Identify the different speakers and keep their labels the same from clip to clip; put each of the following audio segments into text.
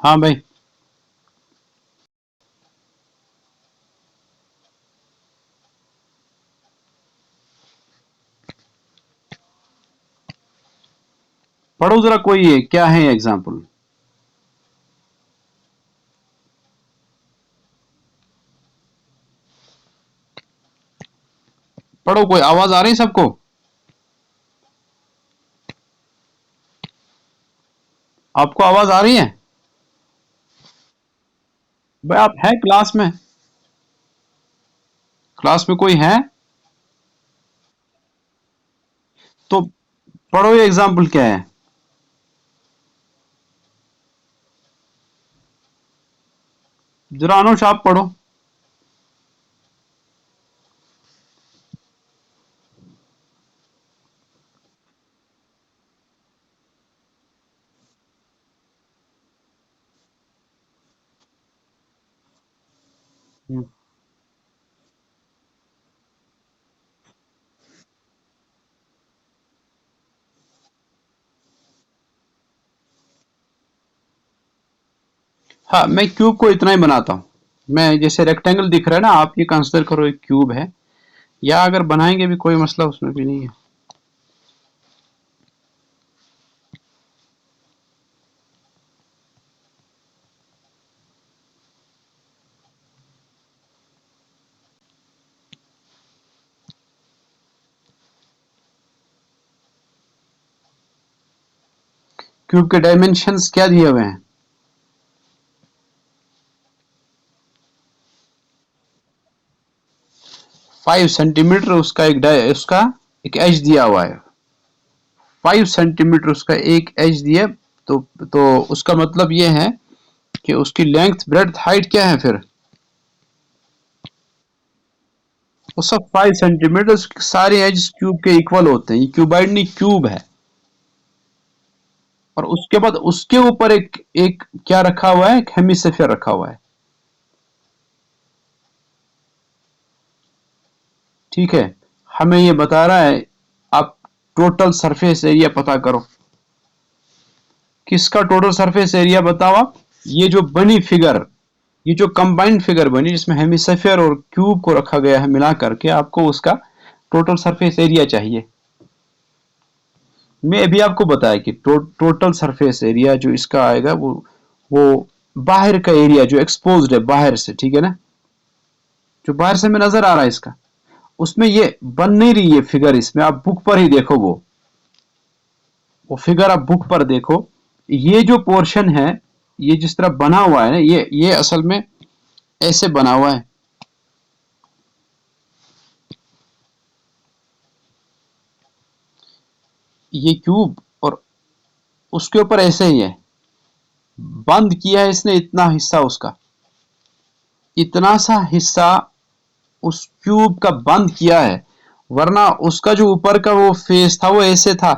Speaker 1: हाँ भाई। पढ़ो जरा, कोई है क्या है एग्जाम्पल? पढ़ो, कोई आवाज आ रही है सबको? आपको आवाज आ रही है? भाई आप हैं क्लास में? क्लास में कोई है? तो पढ़ो, ये एग्जाम्पल क्या है? जरा अनुष आप पढ़ो। हम्म। हाँ, मैं क्यूब को इतना ही बनाता हूँ। मैं जैसे रेक्टेंगल दिख रहा है ना, आप ये कंसिडर करो एक क्यूब है। या अगर बनाएंगे भी कोई मसला उसमें भी नहीं है। क्यूब के डायमेंशंस क्या दिए हुए हैं? 5 सेंटीमीटर उसका उसका एक एज दिया हुआ है। 5 सेंटीमीटर उसका एक एज दिया। तो उसका मतलब ये है कि उसकी लेंथ ब्रेड्थ हाइट क्या है फिर? वो सब 5 सेंटीमीटर, सारे एज क्यूब के इक्वल होते हैं। ये क्यूबाइड नहीं, क्यूब है। और उसके बाद उसके ऊपर एक एक क्या रखा हुआ है, एक हेमिस्फीयर रखा हुआ है। ठीक है। हमें ये बता रहा है, आप टोटल सरफेस एरिया पता करो। किसका टोटल सरफेस एरिया बताओ आप? ये जो बनी फिगर, ये जो कंबाइंड फिगर बनी जिसमें हेमिस्फीयर और क्यूब को रखा गया है मिला करके, आपको उसका टोटल सरफेस एरिया चाहिए। मैं अभी आपको बताया कि टोटल सरफेस एरिया जो इसका आएगा वो बाहर का एरिया जो एक्सपोज्ड है बाहर से, ठीक है ना, जो बाहर से में नजर आ रहा है इसका, उसमें ये बन नहीं रही है फिगर। इसमें आप बुक पर ही देखो, वो फिगर आप बुक पर देखो। ये जो पोर्शन है, ये जिस तरह बना हुआ है ना, ये असल में ऐसे बना हुआ है। ये क्यूब, और उसके ऊपर ऐसे ही है। बंद किया है इसने इतना हिस्सा उसका, इतना सा हिस्सा उस क्यूब का बंद किया है। वरना उसका जो ऊपर का वो फेस था वो ऐसे था।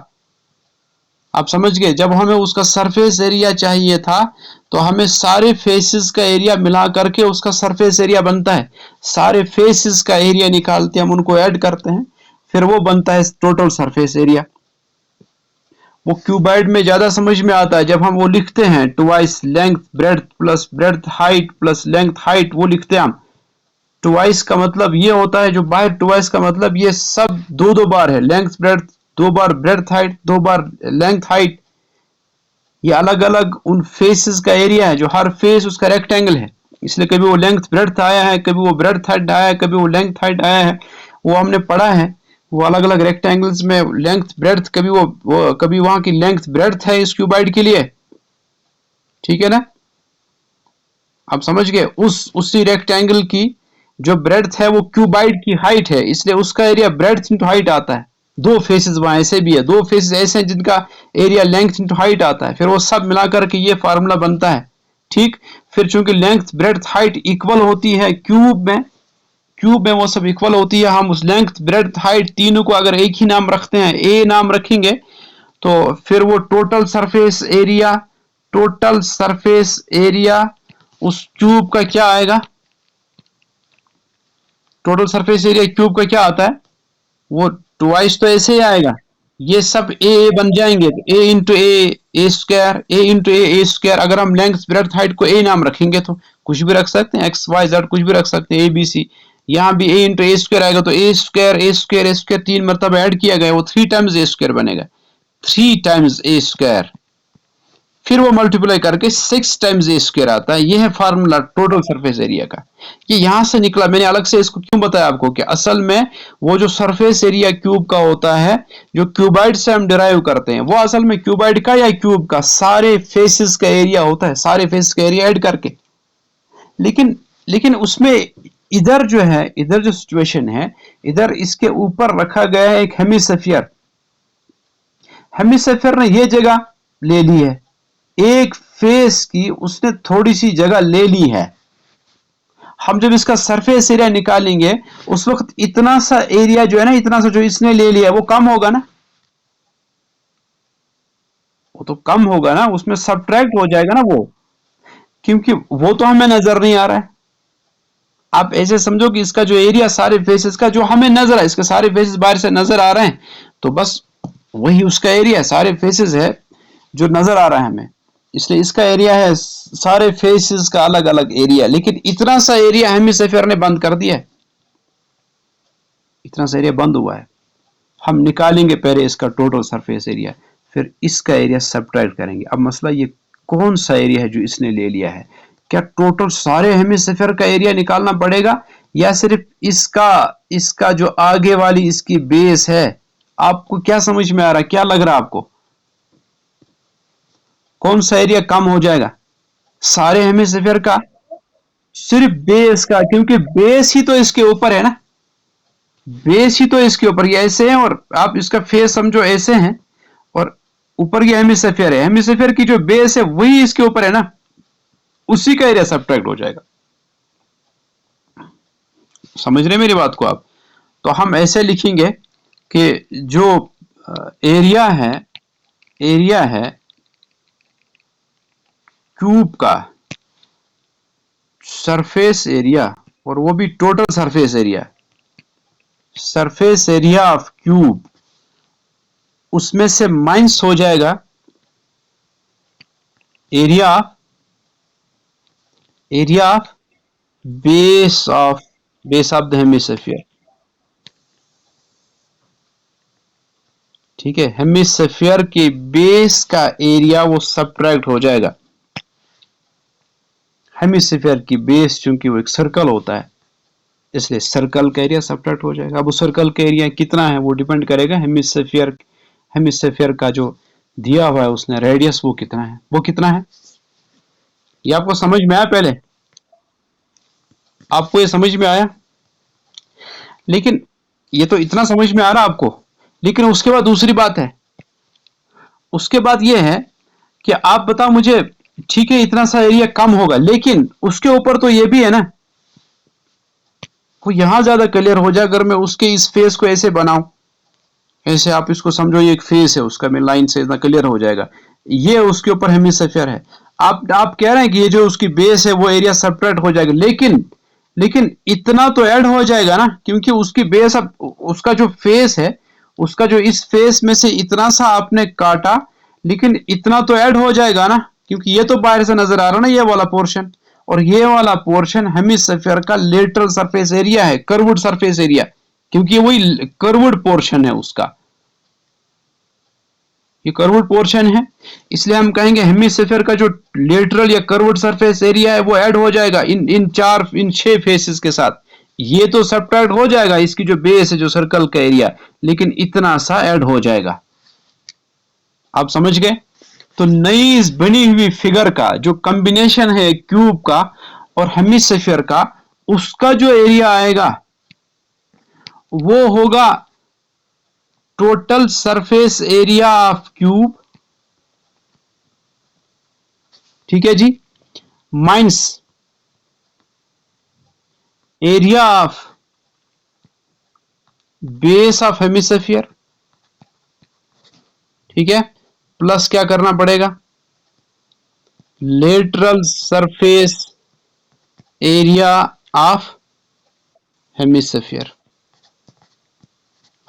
Speaker 1: आप समझ गए? जब हमें उसका सरफेस एरिया चाहिए था, तो हमें सारे फेसेस का एरिया मिला करके उसका सरफेस एरिया बनता है। सारे फेसेस का एरिया निकालते हैं हम, उनको ऐड करते हैं, फिर वो बनता है टोटल सरफेस एरिया। वो क्यूबाइड में ज्यादा समझ में आता है जब हम वो लिखते हैं, twice length breadth plus breadth height plus length height, वो लिखते हैं हम। ट्वाइस का मतलब ये होता है, जो बाहर ट्वाइस का मतलब ये सब दो दो बार है। लेंथ ब्रेड्थ दो बार, ब्रेड्थ हाइट दो बार, लेंथ हाइट। ये अलग अलग उन फेसेस का एरिया है, जो हर फेस उसका रेक्टेंगल है। इसलिए कभी वो लेंथ ब्रेड्थ आया है, कभी वो ब्रेड्थ हाइट आया है, कभी वो लेंथ हाइट आया है। वो हमने पढ़ा है। वो अलग अलग रेक्टेंगल्स में लेंथ ब्रेड्थ, कभी वो कभी वहां की लेंथ ब्रेड्थ है इस क्यूबाइड के लिए। ठीक है ना? आप समझ गए? उसी रेक्टेंगल की जो ब्रेड्थ है वो क्यूबाइड की हाइट है, इसलिए उसका एरिया ब्रेड्थ इंटू हाइट आता है। दो फेसेस वहां ऐसे भी है, दो फेसेस ऐसे हैं जिनका एरिया लेंथ इंटू हाइट आता है, फिर वो सब मिलाकर के ये फार्मूला बनता है। ठीक। फिर चूंकि लेंथ ब्रेड्थ हाइट इक्वल होती है क्यूब में वो सब इक्वल होती है, हम उस लेंथ ब्रेड्थ हाइट तीनों को अगर एक ही नाम रखते हैं, ए नाम रखेंगे, तो फिर वो टोटल सरफेस एरिया उस क्यूब का क्या आएगा? टोटल सरफेस एरिया क्यूब का क्या आता है? वो ट्वाइस तो ऐसे ही आएगा। ये सब ए बन जाएंगे, तो ए इंटू ए स्क्वायर। अगर हम लेंथ ब्रेड्थ हाइट को ए नाम रखेंगे तो कुछ भी रख सकते हैं, एक्स वाई जेड कुछ भी रख सकते हैं, ए बी सी। यहाँ भी ए इंटू ए स्क्वायर आएगा, तो ए स्क्वायर 3 मरतबा ऐड किया गया, वो 3 टाइम्स ए स्क्वायर बनेगा, 3 टाइम्स ए स्क्वायर। फिर वो मल्टीप्लाई करके 6 टाइम्स ए स्क्वायर आता है। ये है फार्मूला टोटल सरफेस एरिया का। ये यहां से निकला। मैंने अलग से इसको क्यों बताया आपको कि असल में वो जो सरफेस एरिया क्यूब का होता है, जो क्यूबाइड से हम डिराइव करते हैं, वो असल में क्यूबाइड का या क्यूब का सारे फेसेस का एरिया होता है, सारे फेसेस का एरिया ऐड करके। लेकिन लेकिन उसमें इधर जो है, इधर जो सिचुएशन है, इधर इसके ऊपर रखा गया है एक हेमिस्फीयर। हेमिस्फीयर ने ये जगह ले ली है, एक फेस की उसने थोड़ी सी जगह ले ली है। हम जब इसका सरफेस एरिया निकालेंगे उस वक्त इतना सा एरिया जो है ना, इतना सा जो इसने ले लिया वो कम होगा ना, वो तो कम होगा ना, उसमें सब्ट्रैक्ट हो जाएगा ना वो, क्योंकि वो तो हमें नजर नहीं आ रहा है। आप ऐसे समझो कि इसका जो एरिया सारे फेसेस का जो हमें नजर है, इसके सारे फेसेस बाहर से नजर आ रहे हैं, तो बस वही उसका एरिया सारे फेसेस है जो नजर आ रहा है हमें, इसलिए इसका एरिया है सारे फेसेस का अलग अलग एरिया। लेकिन इतना सा एरिया हेमिस्फीयर ने बंद कर दिया है, इतना सा एरिया बंद हुआ है। हम निकालेंगे पहले इसका टोटल सरफेस एरिया, फिर इसका एरिया सब्ट्रैक्ट करेंगे। अब मसला ये कौन सा एरिया है जो इसने ले लिया है, क्या टोटल सारे हेमिस्फीयर का एरिया निकालना पड़ेगा या सिर्फ इसका, इसका जो आगे वाली इसकी बेस है। आपको क्या समझ में आ रहा है, क्या लग रहा है आपको, कौन सा एरिया कम हो जाएगा, सारे हेमिस्फीयर का, सिर्फ बेस का, क्योंकि बेस ही तो इसके ऊपर है ना, बेस ही तो इसके ऊपर, ये ऐसे है और आप इसका फेस समझो ऐसे हैं, और ऊपर ये हेमिस्फीयर है, हेमिस्फीयर की जो बेस है वही इसके ऊपर है ना, उसी का एरिया सब्ट्रैक्ट हो जाएगा। समझ रहे मेरी बात को आप। तो हम ऐसे लिखेंगे कि जो एरिया है, एरिया है क्यूब का सरफेस एरिया, और वो भी total surface area, surface area of cube, उसमें से माइनस हो जाएगा area, area of base of the hemisphere. ठीक है, हेमिस्फीयर के बेस का एरिया वो सब्ट्रैक्ट हो जाएगा। हेमिस्फीयर की बेस चूंकि वो एक सर्कल होता है, इसलिए सर्कल का एरिया सब्ट्रैक्ट हो जाएगा। अब उस सर्कल का एरिया कितना है वो डिपेंड करेगा हेमिस्फीयर, हेमिस्फीयर का जो दिया हुआ है उसने रेडियस, वो कितना है, वो कितना है। ये आपको समझ में आया पहले, आपको ये समझ में आया। लेकिन ये तो इतना समझ में आ रहा आपको, लेकिन उसके बाद दूसरी बात है, उसके बाद ये है कि आप बताओ मुझे, ठीक है इतना सा एरिया कम होगा, लेकिन उसके ऊपर तो ये भी है ना, वो यहां ज्यादा क्लियर हो जाए अगर मैं उसके इस फेस को ऐसे बनाऊं, ऐसे आप इसको समझो ये एक फेस है उसका, मैं लाइन से इतना क्लियर हो जाएगा, ये उसके ऊपर हेमिस्फीयर है। आप कह रहे हैं कि ये जो उसकी बेस है वो एरिया सब्ट्रैक्ट हो जाएगा, लेकिन लेकिन इतना तो ऐड हो जाएगा ना, क्योंकि उसकी बेस, अब उसका जो फेस है, उसका जो इस फेस में से इतना सा आपने काटा, लेकिन इतना तो ऐड हो जाएगा ना, क्योंकि ये तो बाहर से नजर आ रहा है ना ये वाला पोर्शन, और ये वाला पोर्शन हेमिस्फीयर का लेटरल सरफेस एरिया है, कर्व्ड सरफेस एरिया, क्योंकि ये वही कर्व्ड पोर्शन है उसका, ये कर्व्ड पोर्शन है, इसलिए हम कहेंगे हेमिस्फीयर का जो लेटरल या कर्व्ड सरफेस एरिया है वो ऐड हो जाएगा इन 6 फेसेस के साथ। ये तो सब्ट्रैक्ट हो जाएगा इसकी जो बेस है, जो सर्कल का एरिया, लेकिन इतना सा ऐड हो जाएगा। आप समझ गए। तो नई इस बनी हुई फिगर का जो कॉम्बिनेशन है क्यूब का और हेमिस्फीयर का, उसका जो एरिया आएगा वो होगा total surface area of cube, ठीक है जी, minus area of base of hemisphere, ठीक है, प्लस क्या करना पड़ेगा, lateral surface area of hemisphere.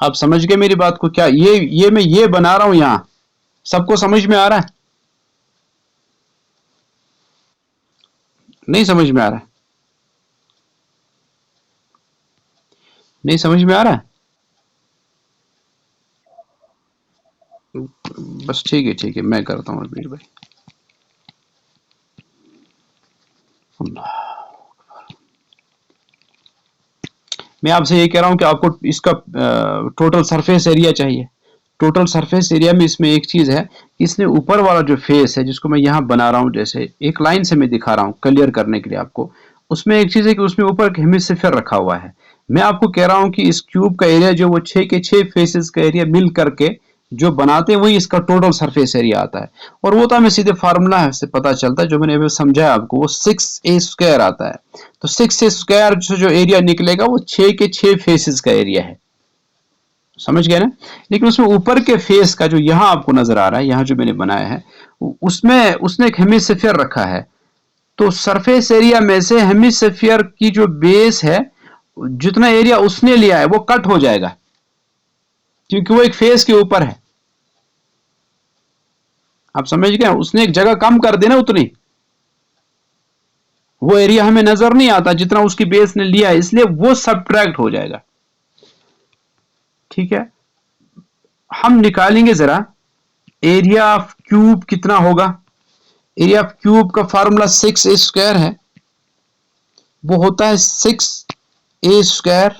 Speaker 1: आप समझ गए मेरी बात को? क्या ये मैं ये बना रहा हूं यहां, सबको समझ में आ रहा है? नहीं समझ में आ रहा है? नहीं समझ में आ रहा है? बस ठीक है, मैं करता हूँ अभी भाई। मैं आपसे ये कह रहा हूँ कि आपको इसका टोटल सरफेस एरिया चाहिए। टोटल सरफेस एरिया में इसमें एक चीज है, इसने ऊपर वाला जो फेस है जिसको मैं यहाँ बना रहा हूँ, जैसे एक लाइन से मैं दिखा रहा हूँ क्लियर करने के लिए आपको, उसमें एक चीज है कि उसमें ऊपर एक हेमिस्फीयर रखा हुआ है। मैं आपको कह रहा हूँ कि इस क्यूब का एरिया जो वो 6 के 6 फेसेस का एरिया मिल करके जो बनाते हैं वही इसका टोटल सरफेस एरिया आता है। और वो तो हमें सीधे फार्मूला है से पता चलता है, जो मैंने अभी समझाया आपको, वो 6a² आता है। तो 6a² से जो एरिया निकलेगा वो 6 के 6 फेसेस का एरिया है। समझ गए ना? लेकिन उसमें ऊपर के फेस का जो यहां आपको नजर आ रहा है, यहां जो मैंने बनाया है, उसमें उसने एक हेमिस्फीयर रखा है। तो सरफेस एरिया में से हेमिस्फीयर की जो बेस है, जितना एरिया उसने लिया है वो कट हो जाएगा, क्योंकि वो एक फेस के ऊपर है। आप समझ गए? उसने एक जगह कम कर दी ना उतनी, वो एरिया हमें नजर नहीं आता जितना उसकी बेस ने लिया है, इसलिए वो सबट्रैक्ट हो जाएगा। ठीक है, हम निकालेंगे जरा एरिया ऑफ क्यूब कितना होगा। एरिया ऑफ क्यूब का फार्मूला 6a² है, वो होता है 6a²।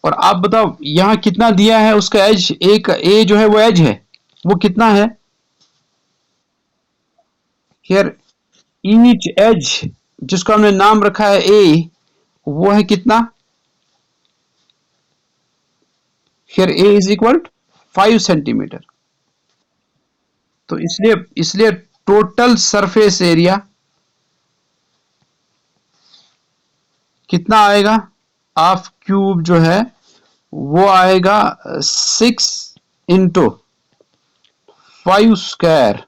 Speaker 1: और आप बताओ यहां कितना दिया है उसका एज, एक ए जो है वो एज है, वो कितना है? हियर ईच एज, जिसको हमने नाम रखा है ए, वो है कितना? Here A is equal 5 centimetre. तो इसलिए इसलिए टोटल सरफेस एरिया कितना आएगा ऑफ क्यूब जो है, वो आएगा 6 × 5²।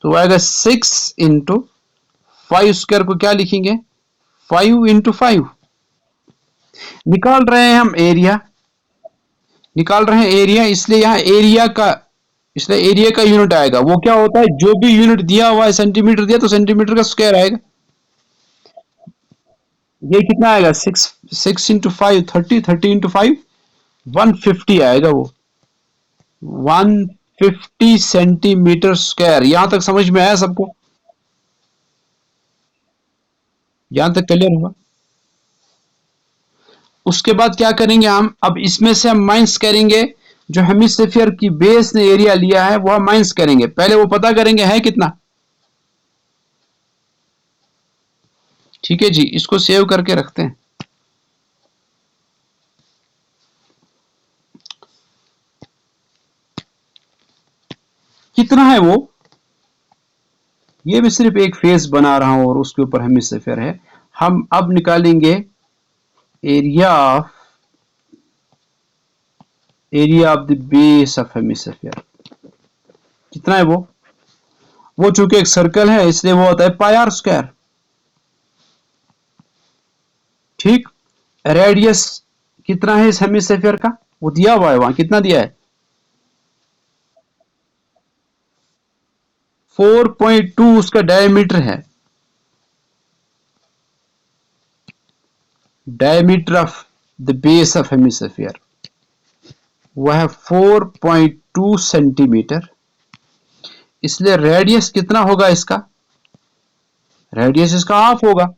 Speaker 1: तो आएगा 6 × 5² को क्या लिखेंगे? 5 × 5। निकाल रहे हैं हम एरिया, निकाल रहे हैं एरिया, इसलिए यहाँ एरिया का, इसलिए एरिया का यूनिट आएगा वो क्या होता है, जो भी यूनिट दिया हुआ है सेंटीमीटर दिया तो सेंटीमीटर का स्क्वायर आएगा। ये कितना आएगा? 6 × 5 30, 30 × 5 150 आएगा वो, 150 सेंटीमीटर स्क्वायर। यहां तक समझ में आया सबको? यहां तक क्लियर हुआ? उसके बाद क्या करेंगे हम, अब इसमें से हम माइनस करेंगे, जो हेमिस्फीयर की बेस ने एरिया लिया है वो हम माइनस करेंगे। पहले वो पता करेंगे है कितना। ठीक है जी, इसको सेव करके रखते हैं। कितना है वो, ये मैं सिर्फ एक फेस बना रहा हूं और उसके ऊपर हेमिस्फीयर है। हम अब निकालेंगे area of the base of hemisphere. कितना है वो चूंकि एक सर्कल है इसलिए वो होता है πr²। ठीक, रेडियस कितना है इस हेमिस्फीयर का, वो दिया हुआ है वहां, कितना दिया है? 4.2 उसका डायमीटर है, diameter of the base of hemisphere वो है 4.2 सेंटीमीटर। इसलिए रेडियस कितना होगा इसका? रेडियस इसका हाफ होगा।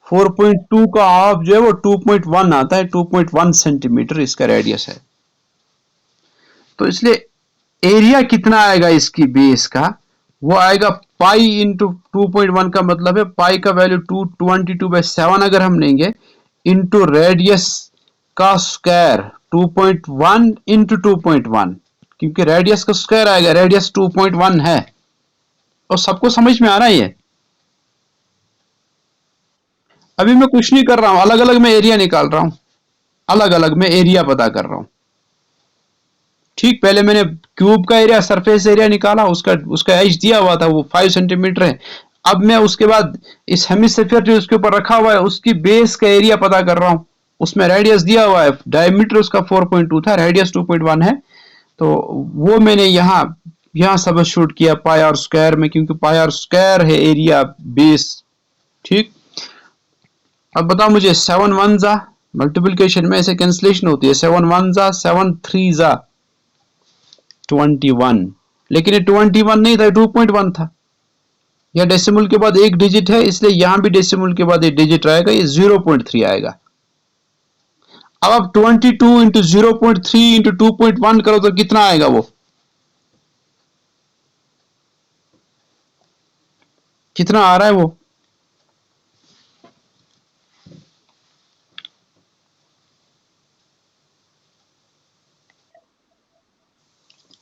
Speaker 1: 4.2 का हाफ जो है वो 2.1 आता है, 2.1 सेंटीमीटर इसका रेडियस है। तो इसलिए एरिया कितना आएगा इसकी बेस का, वो आएगा पाई इंटू 2.1 का मतलब है पाई का वैल्यू 222/7 अगर हम लेंगे, इंटू रेडियस का स्क्वायर 2.1 इंटू 2.1, क्योंकि रेडियस का स्क्वायर आएगा, रेडियस 2.1 है। और सबको समझ में आ रहा है ये? अभी मैं कुछ नहीं कर रहा हूं, अलग अलग मैं एरिया निकाल रहा हूं, अलग अलग मैं एरिया पता कर रहा हूं। ठीक, पहले मैंने क्यूब का एरिया, सरफेस एरिया निकाला, उसका उसका एज दिया हुआ था वो 5 सेंटीमीटर है। अब मैं उसके बाद इस हेमिस्फीयर जो उसके ऊपर रखा हुआ है उसकी बेस का एरिया पता कर रहा हूं। उसमें रेडियस दिया हुआ है, डायमीटर उसका 4.2 था, रेडियस 2.1 है, तो वो मैंने यहाँ सब्स्टिट्यूट किया पाई आर स्क्वायर में, क्योंकि पाई आर स्क्वायर है एरिया बेस। ठीक, अब बताओ मुझे 7 1 जा, मल्टीप्लिकेशन में ऐसे कैंसिलेशन होती है, 7 1 जा 7 3 जा 21, लेकिन ये 21 नहीं था, 2.1 था। यह डेसिमल के बाद एक डिजिट है, इसलिए यहां भी डेसिमल के बाद एक डिजिट रहेगा, ये 0.3 आएगा। अब आप 22 इंटू 0.3 इंटू 2.1 करो तो कितना आएगा, वो कितना आ रहा है वो?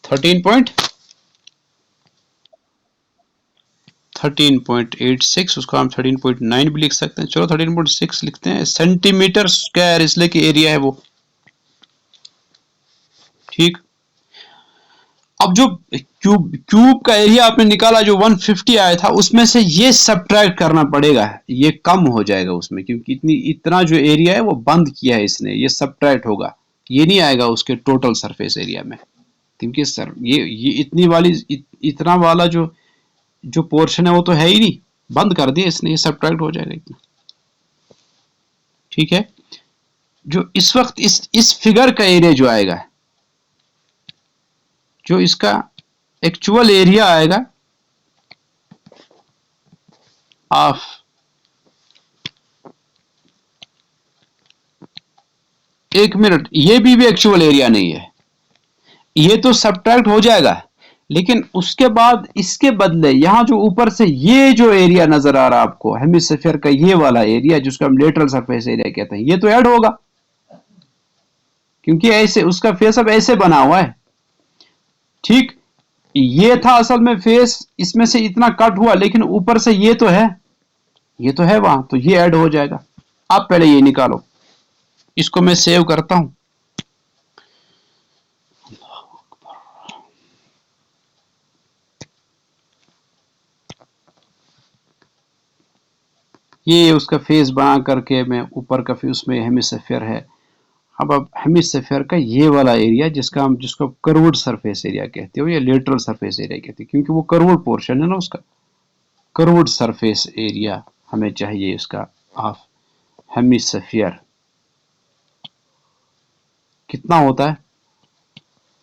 Speaker 1: 13.86, उसको हम 13.9 भी लिख सकते हैं, चलो 13.6 लिखते हैं, सेंटीमीटर स्क्वायर, इसलिए कि एरिया है वो। ठीक, अब जो क्यूब का एरिया आपने निकाला जो 150 आया था, उसमें से ये सब्ट्रैक्ट करना पड़ेगा, ये कम हो जाएगा उसमें, क्योंकि इतना जो एरिया है वो बंद किया है इसने, ये सब्ट्रैक्ट होगा, ये नहीं आएगा उसके टोटल सरफेस एरिया में, क्योंकि सर ये इतनी वाली इतना वाला जो पोर्शन है वो तो है ही नहीं, बंद कर दिया इसने, ये सब्ट्रैक्ट हो जाएगा इतना। ठीक है, जो इस वक्त इस फिगर का एरिया जो आएगा, जो इसका एक्चुअल एरिया आएगा ऑफ एक मिनट, ये भी एक्चुअल एरिया नहीं है, ये तो सब्ट्रैक्ट हो जाएगा, लेकिन उसके बाद इसके बदले यहां जो ऊपर से ये जो एरिया नजर आ रहा है आपको हेमिस्फीयर का, ये वाला एरिया जिसको हम लेटरल सरफेस एरिया कहते हैं, ये तो ऐड होगा, क्योंकि ऐसे उसका फेस अब ऐसे बना हुआ है। ठीक, ये था असल में फेस, इसमें से इतना कट हुआ, लेकिन ऊपर से ये तो है, ये तो है वहां, तो ये ऐड हो जाएगा। आप पहले ये निकालो, इसको मैं सेव करता हूं। ये उसका फेस बना करके मैं ऊपर का फेस में हेमिस्फीयर है। अब हेमिस्फीयर का ये वाला एरिया जिसको कर्व्ड सरफेस एरिया कहते हो या लेटरल सरफेस एरिया कहते हैं, क्योंकि वो कर्व्ड पोर्शन है ना उसका, कर्व्ड सरफेस एरिया हमें चाहिए इसका ऑफ हेमिस्फीयर। कितना होता है,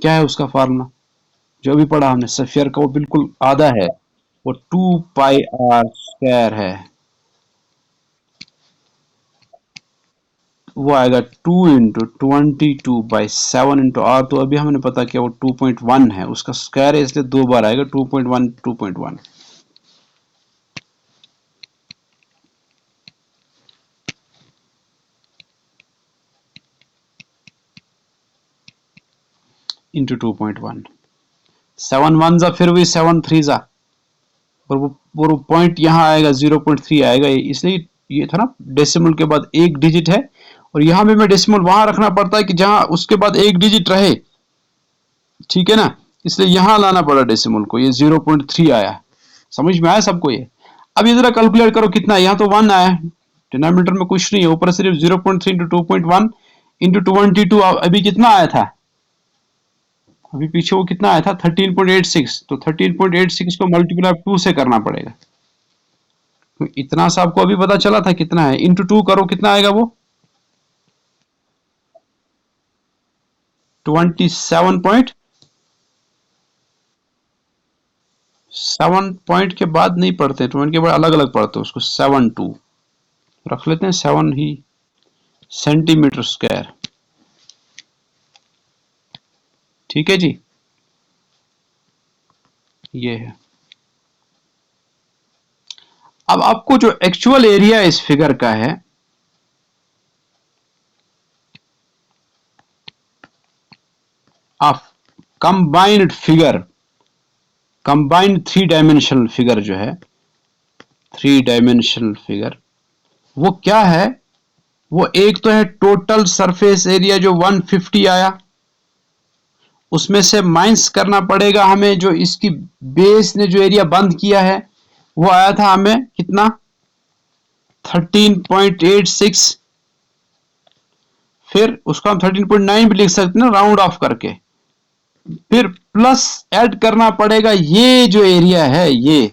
Speaker 1: क्या है उसका फार्मूला जो अभी पढ़ा हमने, स्फीयर का वो बिल्कुल आधा है, वो 2 पाई आर स्क्वायर है, वो आएगा 2 इंटू 22/7 इंटू आर, तो अभी हमने पता किया वो 2.1 है, उसका स्क्वायर है इसलिए 2 बार आएगा, 2.1 2.1 इंटू 2.1, 7 1 जा फिर भी 7 3 जा, और वो पॉइंट यहाँ आएगा 0.3 आएगा, इसलिए ये था ना डेसिमल के बाद एक डिजिट है, और यहाँ भी मैं डेसिमल वहां रखना पड़ता है कि जहां उसके बाद एक डिजिट रहे। ठीक है ना, इसलिए यहां लाना पड़ा डेसिमल को, ये 0.3 आया। समझ में आया सबको ये? अब ये जरा कैलकुलेट करो कितना, यहाँ तो 1 आया, डिनोमिनेटर में कुछ नहीं है, ऊपर सिर्फ 0.3 इंटू 2.1 इंटू 22, अभी कितना आया था, अभी पीछे वो कितना आया था 13.86, तो 13.86 को मल्टीप्लाई 2 से करना पड़ेगा, तो इतना सा आपको अभी पता चला था कितना है, इंटू 2 करो कितना आएगा वो 27 7 पॉइंट के बाद नहीं पढ़ते, 20 के बाद अलग अलग पढ़ते, उसको 7 2 रख लेते हैं, 7 ही सेंटीमीटर स्क्वायर। ठीक है जी, ये है। अब आपको जो एक्चुअल एरिया इस फिगर का है, of combined figure, combined 3 dimensional figure जो है, 3 डायमेंशनल फिगर, वो क्या है, वो एक तो है टोटल सरफेस एरिया जो 150 आया, उसमें से माइनस करना पड़ेगा हमें जो इसकी बेस ने जो एरिया बंद किया है, वो आया था हमें कितना 13.86, फिर उसको हम 13.9 भी लिख सकते हैं ना, राउंड ऑफ करके। फिर प्लस ऐड करना पड़ेगा ये जो एरिया है ये,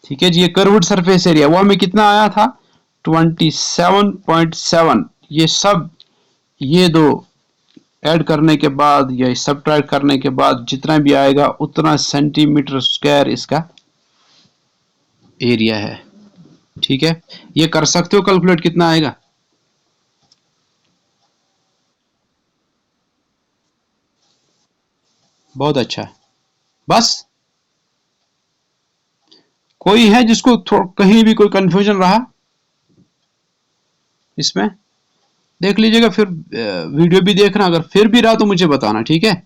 Speaker 1: ठीक है जी, ये कर्व्ड सरफेस एरिया, वो हमें कितना आया था 27.7। ये सब, ये दो ऐड करने के बाद या सबट्रैक्ट करने के बाद जितना भी आएगा उतना सेंटीमीटर स्क्वायर इसका एरिया है। ठीक है, ये कर सकते हो कैलकुलेट, कितना आएगा? बहुत अच्छा। बस कोई है जिसको कहीं भी कोई कंफ्यूजन रहा इसमें, देख लीजिएगा, फिर वीडियो भी देखना, अगर फिर भी रहा तो मुझे बताना, ठीक है।